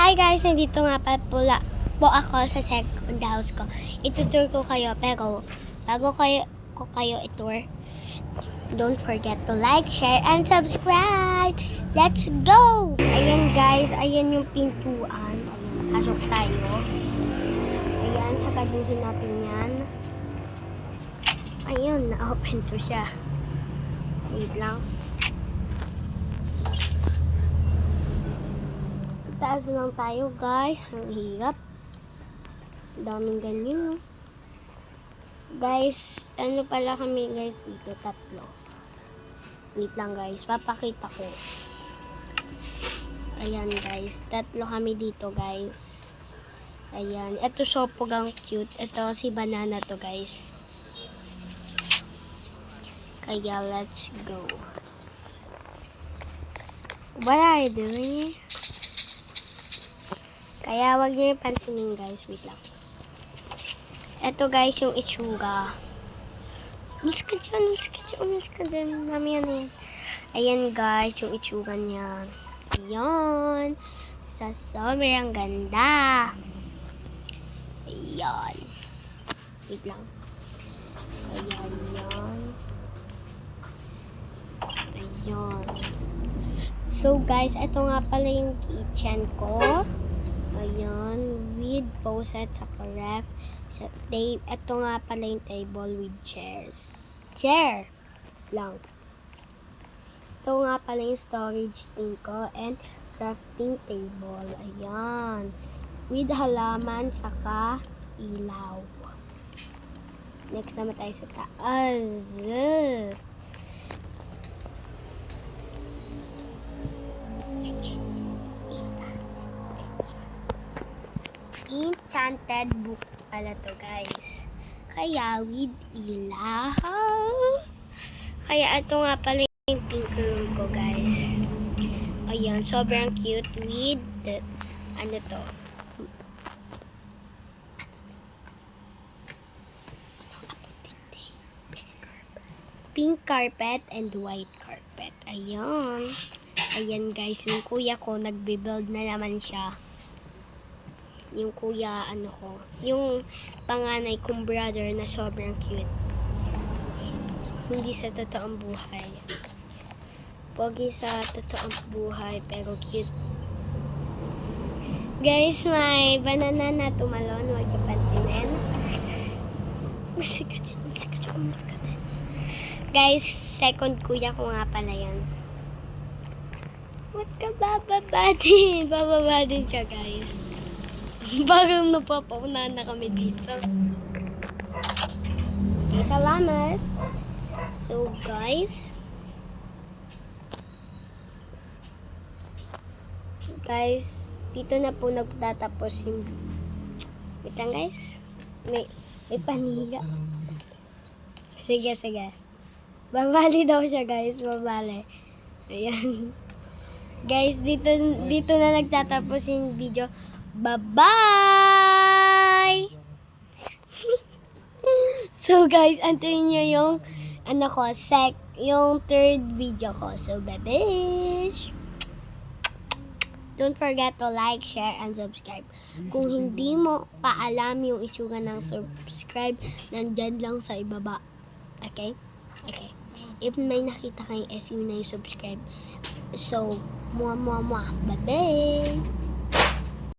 Hi guys, nandito nga po ako sa second house ko. Itutour ko kayo, pero bago ko kayo itour, don't forget to like, share, and subscribe! Let's go! Ayan guys, ayan yung pintuan. Pasok tayo. Ayan, sakaduhin natin yan. Ayun, na-open to siya. Wait lang. Taas lang tayo guys. Ang hirap. Daming ganyan, no? Guys, ano pala kami guys dito? 3. Wait lang guys. Papakita ko. Ayan guys. 3 kami dito guys. Ayan. Ito sopog ang cute. Ito si Banana to guys. Kaya let's go. What are you doing? Kaya wag niyo yung pansinin guys. Wait lang. Ito guys yung itsura. Ulis ka dyan. Mami yan. Ayan guys yung itsura niya. Ayan. Sa sobrang ganda. Ayan. Wait lang. Ayan yan. Ayan. So guys, ito nga pala yung kitchen ko. Ayan, with poset sa ref. Ito nga pala yung table with chairs. Chair lang. Ito nga pala yung storage thing ko and crafting table. Ayan. With halaman saka ilaw. Next naman tayo sa taas. Enchanted book pala to guys. Kaya with ilaw. Kaya ito nga pala yung pink room ko guys. Ayan, sobrang cute with ano to. Pink carpet and white carpet. Ayan. Ayan guys, yung kuya ko nagbe-build na naman siya. Yung kuya, yung panganay kong brother na sobrang cute. Hindi sa totoong buhay. Pogi sa totoong buhay, pero cute. Guys, may banana na tumalon. Huwag niyo pansinin. Musika dyan. Guys, second kuya ko nga pala yan. Ba't ka bababa din? Bababa din siya, guys. Parang napapauna na kami dito. Okay, salamat. So, guys, dito na po nagtatapos yung wait lang guys. May paniga. Sige. Babali daw siya guys. Babali. Ayan. Guys, dito na nagtatapos yung video. Bye-bye! So guys, antayin nyo yung yung 3rd video ko. So bye-bye! Don't forget to like, share, and subscribe. Kung hindi mo pa alam yung itsura ng subscribe, nandyan lang sa ibaba. Okay? If may nakita kayong SU na yung subscribe. So, Bye-bye!